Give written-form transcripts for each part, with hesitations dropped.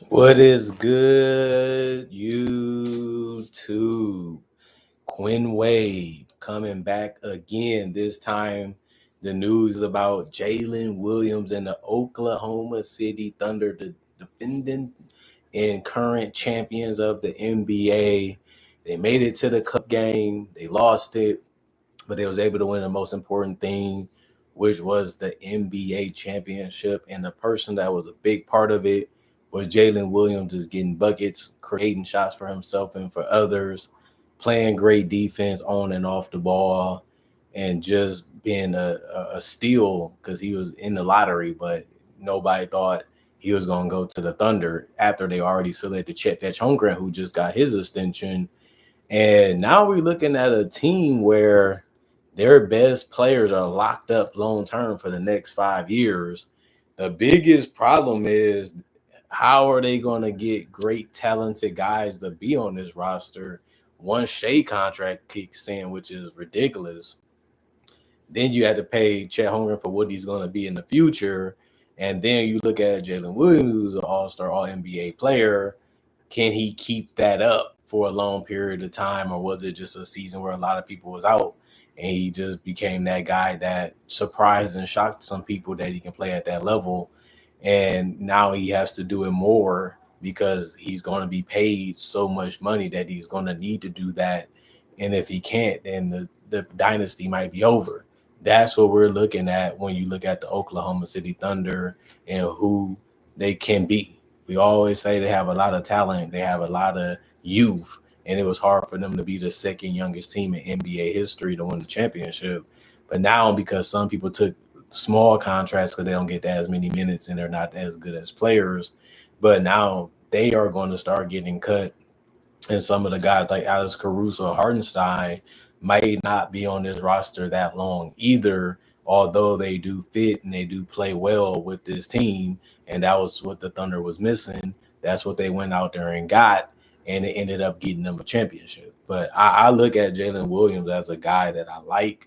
What is good, YouTube? Quinn Wade coming back again. This time, the news is about Jalen Williams and the Oklahoma City Thunder, the defending and current champions of the NBA. They made it to the Cup game. They lost it, but they was able to win the most important thing, which was the NBA championship. And the person that was a big part of it was Jalen Williams, is getting buckets, creating shots for himself and for others, playing great defense on and off the ball, and just being a steal because he was in the lottery, but nobody thought he was going to go to the Thunder after they already selected Chet Holmgren, who just got his extension. And now we're looking at a team where their best players are locked up long term for the next 5 years. The biggest problem is, how are they going to get great, talented guys to be on this roster once Shea contract kicks in, which is ridiculous? Then you had to pay Chet Holmgren for what he's going to be in the future. And then you look at Jalen Williams, who's an all-star, all-NBA player. Can he keep that up for a long period of time, or was it just a season where a lot of people was out and he just became that guy that surprised and shocked some people that he can play at that level? And now he has to do it more because he's going to be paid so much money that he's going to need to do that. And if he can't, then the dynasty might be over. That's what we're looking at when you look at the Oklahoma City Thunder and who they can be. We always say they have a lot of talent, they have a lot of youth, and it was hard for them to be the second youngest team in NBA history to win the championship. But now, because some people took small contracts because they don't get as many minutes and they're not as good as players, but now they are going to start getting cut. And some of the guys like Alex Caruso, Hardenstein might not be on this roster that long either, although they do fit and they do play well with this team. And that was what the Thunder was missing. That's what they went out there and got, and it ended up getting them a championship. But I look at Jalen Williams as a guy that I like.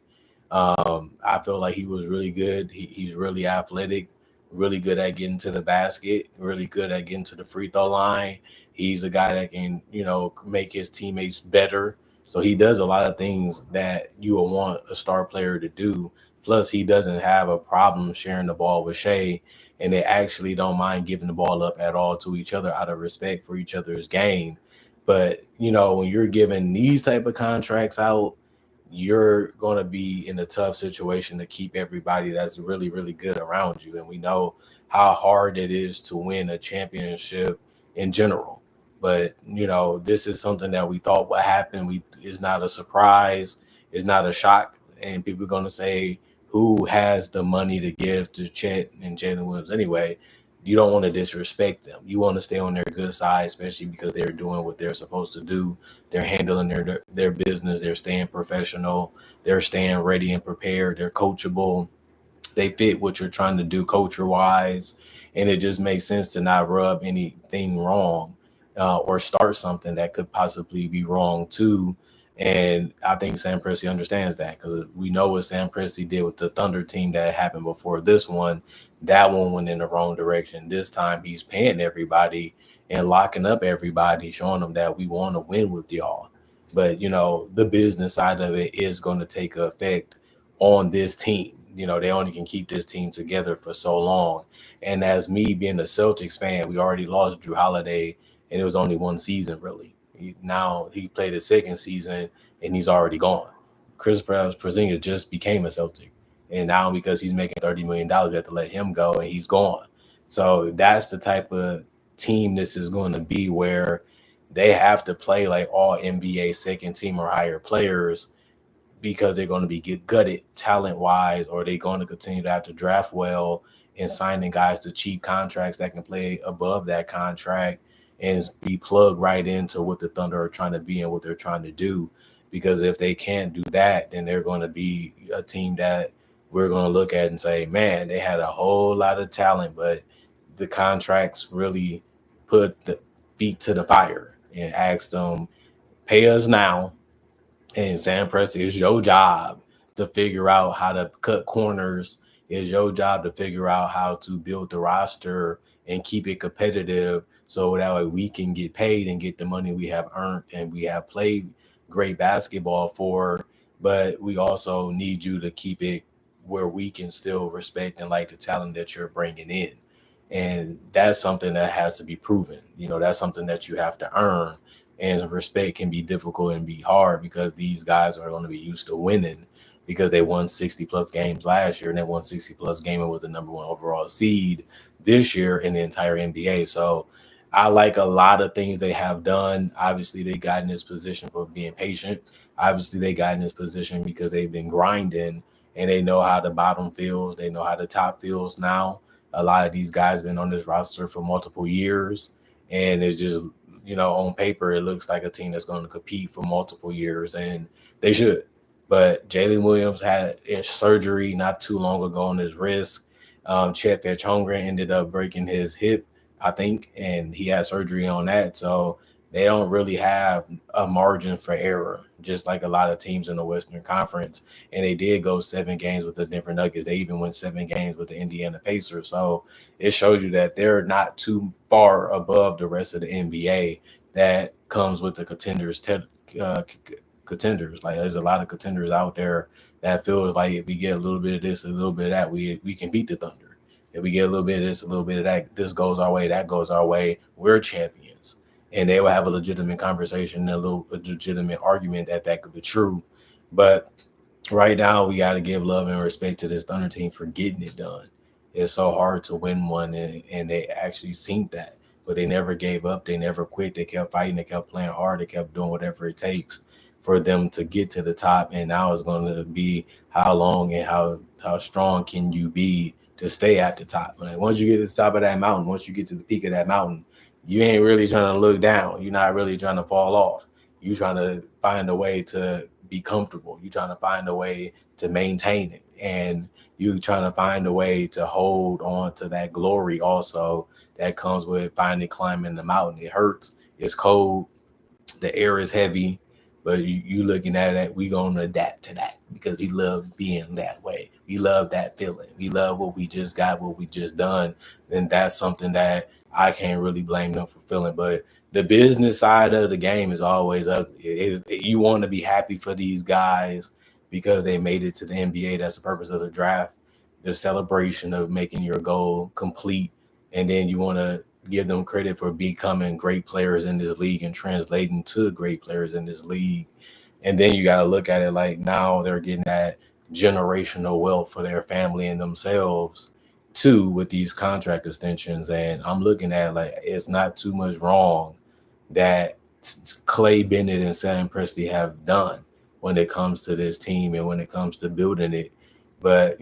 I feel like he was really good. He's really athletic, really good at getting to the basket, really good at getting to the free throw line. He's a guy that can, make his teammates better. So he does a lot of things that you would want a star player to do. Plus, he doesn't have a problem sharing the ball with Shea, and they actually don't mind giving the ball up at all to each other out of respect for each other's game. But, when you're giving these type of contracts out, you're going to be in a tough situation to keep everybody that's really, really good around you. And we know how hard it is to win a championship in general. But, this is something that we thought would happen. It's not a surprise. It's not a shock. And people are going to say, who has the money to give to Chet and Jalen Williams anyway? You don't want to disrespect them. You want to stay on their good side, especially because they're doing what they're supposed to do. They're handling their business. They're staying professional. They're staying ready and prepared. They're coachable. They fit what you're trying to do culture wise, and it just makes sense to not rub anything wrong or start something that could possibly be wrong too. And I think Sam Presti understands that, because we know what Sam Presti did with the Thunder team that happened before this one. That one went in the wrong direction. This time he's paying everybody and locking up everybody, showing them that we want to win with y'all. But, the business side of it is going to take effect on this team. They only can keep this team together for so long. And as me being a Celtics fan, we already lost Drew Holiday, and it was only one season, really. Now he played his second season, and he's already gone. Chris Porzingis just became a Celtic. And now because he's making $30 million, you have to let him go, and he's gone. So that's the type of team this is going to be, where they have to play like all NBA second team or higher players, because they're going to be get gutted talent-wise, or they're going to continue to have to draft well and signing guys to cheap contracts that can play above that contract and be plugged right into what the Thunder are trying to be and what they're trying to do. Because if they can't do that, then they're going to be a team that we're going to look at and say, man, they had a whole lot of talent, but the contracts really put the feet to the fire and asked them, pay us now. And Sam Presti, it's your job to figure out how to cut corners. It's your job to figure out how to build the roster and keep it competitive so that way we can get paid and get the money we have earned and we have played great basketball for. But we also need you to keep it where we can still respect and like the talent that you're bringing in. And that's something that has to be proven. That's something that you have to earn. And respect can be difficult and be hard because these guys are going to be used to winning because they won 60 plus games last year and they won 60 plus game and was the number one overall seed this year in the entire NBA. So I like a lot of things they have done. Obviously, they got in this position for being patient. Obviously, they got in this position because they've been grinding and they know how the bottom feels. They know how the top feels now. A lot of these guys been on this roster for multiple years, and it's just on paper it looks like a team that's going to compete for multiple years, and they should. But Jalen Williams had a surgery not too long ago on his wrist. Chet Holmgren ended up breaking his hip, I think, and he had surgery on that. So they don't really have a margin for error, just like a lot of teams in the Western Conference. And they did go 7 games with the Denver Nuggets. They even went 7 games with the Indiana Pacers. So it shows you that they're not too far above the rest of the NBA that comes with the uh, contenders. Like there's a lot of contenders out there that feels like if we get a little bit of this, a little bit of that, we can beat the Thunder. If we get a little bit of this, a little bit of that, this goes our way, that goes our way, we're champions. And they will have a legitimate conversation and a legitimate argument that that could be true. But right now, we got to give love and respect to this Thunder team for getting it done. It's so hard to win one, and they actually seen that. But they never gave up. They never quit. They kept fighting. They kept playing hard. They kept doing whatever it takes for them to get to the top. And now it's going to be how long and how strong can you be to stay at the top. Like once you get to the top of that mountain, once you get to the peak of that mountain, you ain't really trying to look down. You're not really trying to fall off. You're trying to find a way to be comfortable. You're trying to find a way to maintain it. And you trying to find a way to hold on to that glory also that comes with finally climbing the mountain. It hurts. It's cold. The air is heavy. But you looking at it, we gonna adapt to that because we love being that way. We love that feeling. We love what we just got, what we just done. And that's something that I can't really blame them for feeling. But the business side of the game is always ugly. You want to be happy for these guys because they made it to the NBA. That's the purpose of the draft, the celebration of making your goal complete. And then you want to give them credit for becoming great players in this league and translating to great players in this league. And then you got to look at it like now they're getting that generational wealth for their family and themselves too with these contract extensions. And I'm looking at like it's not too much wrong that Clay Bennett and Sam Presti have done when it comes to this team and when it comes to building it. But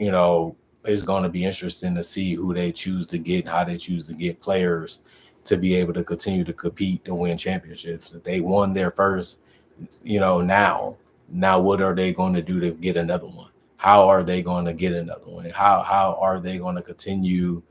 it's going to be interesting to see who they choose to get and how they choose to get players to be able to continue to compete to win championships. If they won their first, now what are they going to do to get another one? How are they going to get another one? How are they going to continue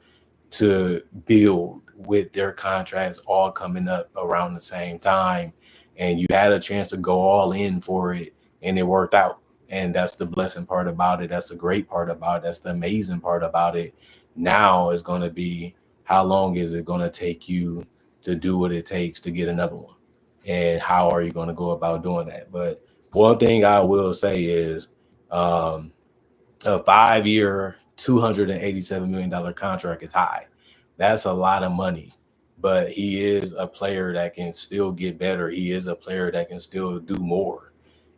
to build with their contracts all coming up around the same time? And you had a chance to go all in for it and it worked out. And that's the blessing part about it. That's the great part about it. That's the amazing part about it. Now is going to be how long is it going to take you to do what it takes to get another one? And how are you going to go about doing that? But one thing I will say is um, a 5-year, $287 million contract is high. That's a lot of money. But he is a player that can still get better. He is a player that can still do more.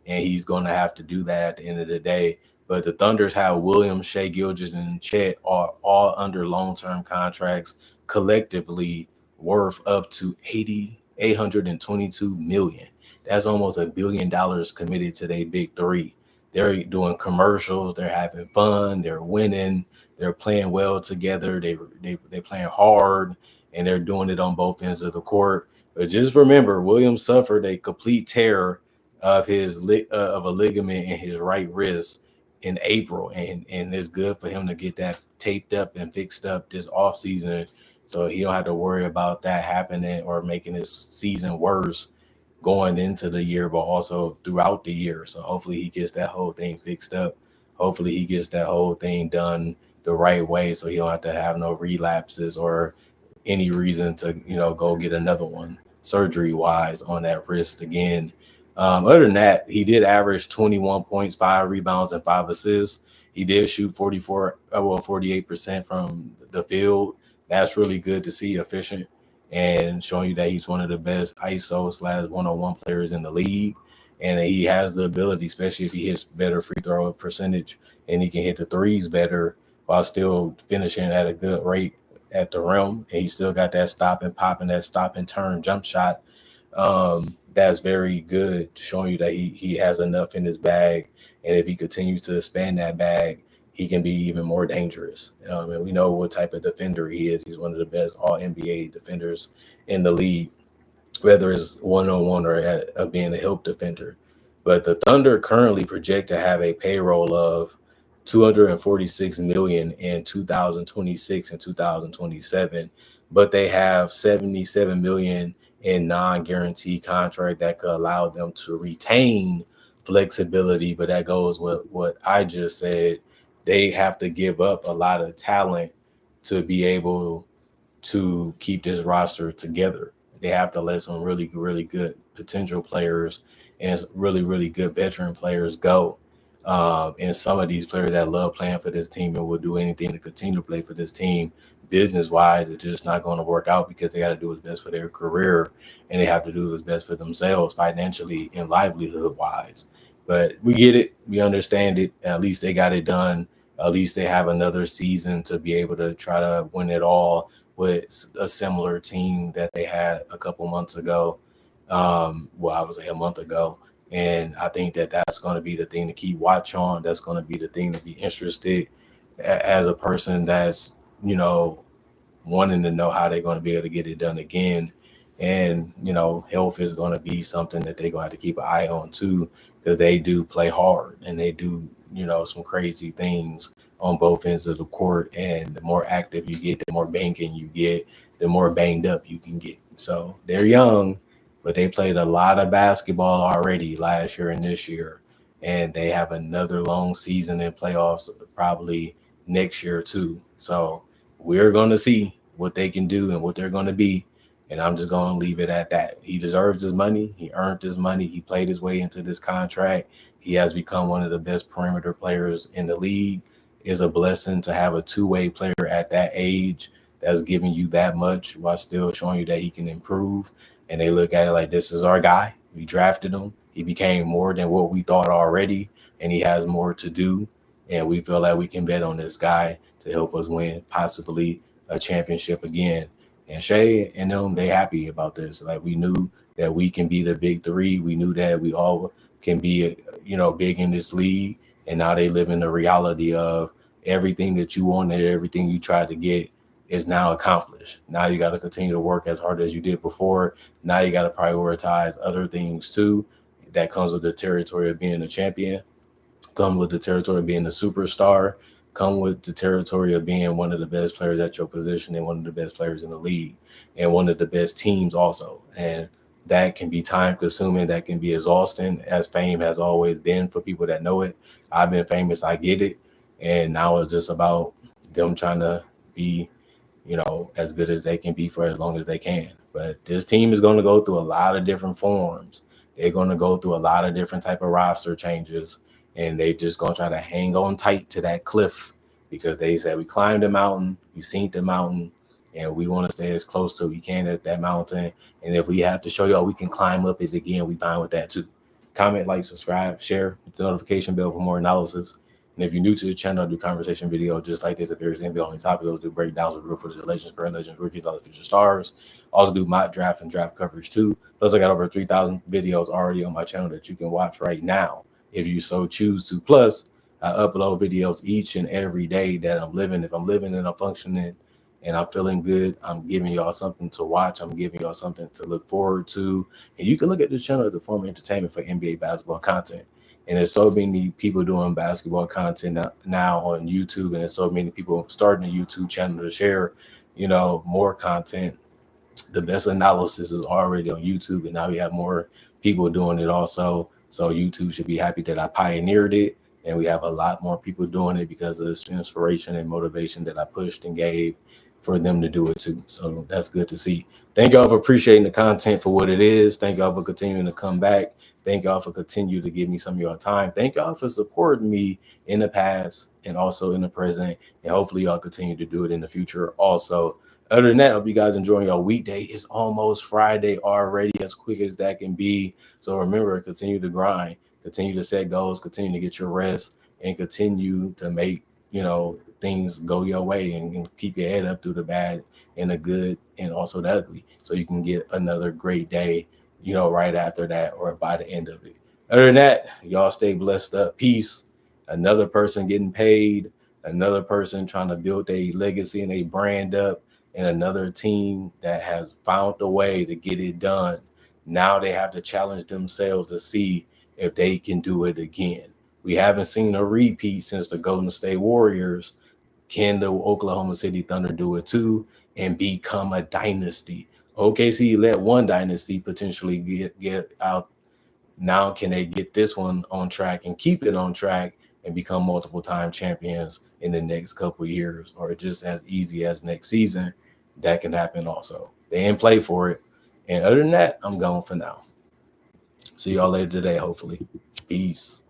And he's going to have to do that at the end of the day. But the Thunders have Williams, Shea Gilgeous, and Chet are all under long-term contracts, collectively worth up to 822 million. That's almost $1 billion committed to their big three. They're doing commercials. They're having fun. They're winning. They're playing well together. They're playing hard, and they're doing it on both ends of the court. But just remember, Williams suffered a complete tear of of a ligament in his right wrist in April, and it's good for him to get that taped up and fixed up this off season, so he don't have to worry about that happening or making his season worse going into the year, but also throughout the year. So hopefully he gets that whole thing fixed up. Hopefully he gets that whole thing done the right way, so he don't have to have no relapses or any reason to, go get another one surgery wise on that wrist again. Other than that, he did average 21 points, 5 rebounds, and 5 assists. He did shoot 48% from the field. That's really good to see, efficient, and showing you that he's one of the best ISO slash one-on-one players in the league. And he has the ability, especially if he hits better free throw percentage and he can hit the threes better while still finishing at a good rate at the rim, and he still got that stop and pop and that stop and turn jump shot. That's very good, showing you that he has enough in his bag, and if he continues to expand that bag, he can be even more dangerous. And we know what type of defender he is. He's one of the best All NBA defenders in the league, whether it's one on one or being a help defender. But the Thunder currently project to have a payroll of 246 million in 2026 and 2027, but they have 77 million in non-guaranteed contract that could allow them to retain flexibility. But that goes with what I just said. They have to give up a lot of talent to be able to keep this roster together. They have to let some really, really good potential players and really, really good veteran players go. And some of these players that love playing for this team and will do anything to continue to play for this team, business wise, it's just not going to work out because they got to do what's best for their career, and they have to do what's best for themselves financially and livelihood wise. But we get it, we understand it. And at least they got it done. At least they have another season to be able to try to win it all with a similar team that they had a couple months ago. Well, I would say a month ago. And I think that that's going to be the thing to keep watch on. That's going to be the thing to be interested as a person that's, wanting to know how they're going to be able to get it done again. And, health is going to be something that they're going to have to keep an eye on too, because they do play hard and they do, some crazy things on both ends of the court. And the more active you get, the more banking you get, the more banged up you can get. So they're young, but they played a lot of basketball already last year and this year. And they have another long season in playoffs probably next year too. So we're going to see what they can do and what they're going to be. And I'm just going to leave it at that. He deserves his money. He earned his money. He played his way into this contract. He has become one of the best perimeter players in the league. It's a blessing to have a two-way player at that age that's giving you that much while still showing you that he can improve. And they look at it like, this is our guy. We drafted him. He became more than what we thought already, and he has more to do. And we feel like we can bet on this guy to help us win possibly a championship again. And Shay and them, they happy about this. Like, we knew that we can be the big three. We knew that we all can be, big in this league. And now they live in the reality of everything that you wanted, everything you tried to get is now accomplished. Now you got to continue to work as hard as you did before. Now you got to prioritize other things too. That comes with the territory of being a champion, come with the territory of being a superstar, come with the territory of being one of the best players at your position and one of the best players in the league and one of the best teams also. And that can be time consuming, that can be exhausting, as fame has always been for people that know it. I've been famous, I get it. And now it's just about them trying to be, as good as they can be for as long as they can. But this team is going to go through a lot of different forms. They're going to go through a lot of different type of roster changes, and they just going to try to hang on tight to that cliff because they said we climbed the mountain, we seen the mountain, and we want to stay as close to we can as that mountain. And if we have to show y'all we can climb up it again, we fine with that too. Comment, like, subscribe, share, hit the notification bell for more analysis. And if you're new to the channel, I do conversation video just like this. If there's anything on the topic, I'll do breakdowns of real footage of legends, current legends, rookies, all the future stars. Also do mock draft and draft coverage too. Plus, I got over 3,000 videos already on my channel that you can watch right now if you so choose to. Plus, I upload videos each and every day that I'm living. If I'm living and I'm functioning and I'm feeling good, I'm giving y'all something to watch. I'm giving y'all something to look forward to. And you can look at this channel as a form of entertainment for NBA basketball content. And there's so many people doing basketball content now on YouTube, and there's so many people starting a YouTube channel to share, more content. The best analysis is already on YouTube, and now we have more people doing it also. So YouTube should be happy that I pioneered it, and we have a lot more people doing it because of this inspiration and motivation that I pushed and gave. for them to do it too. So that's good to see. Thank y'all for appreciating the content for what it is. Thank y'all for continuing to come back. Thank y'all for continuing to give me some of your time. Thank y'all for supporting me in the past and also in the present. And hopefully y'all continue to do it in the future also. Other than that, I hope you guys enjoying your weekday. It's almost Friday already, as quick as that can be. So remember, continue to grind, continue to set goals, continue to get your rest, and continue to make, things go your way, and keep your head up through the bad and the good and also the ugly, so you can get another great day, right after that or by the end of it. Other than that, y'all stay blessed up. Peace. Another person getting paid, another person trying to build a legacy and a brand up, and another team that has found a way to get it done. Now they have to challenge themselves to see if they can do it again. We haven't seen a repeat since the Golden State Warriors. Can the Oklahoma City Thunder do it too and become a dynasty? OKC let one dynasty potentially get out. Now can they get this one on track and keep it on track and become multiple time champions in the next couple of years, or just as easy as next season? That can happen also. They didn't play for it. And other than that, I'm going for now. See y'all later today, hopefully. Peace.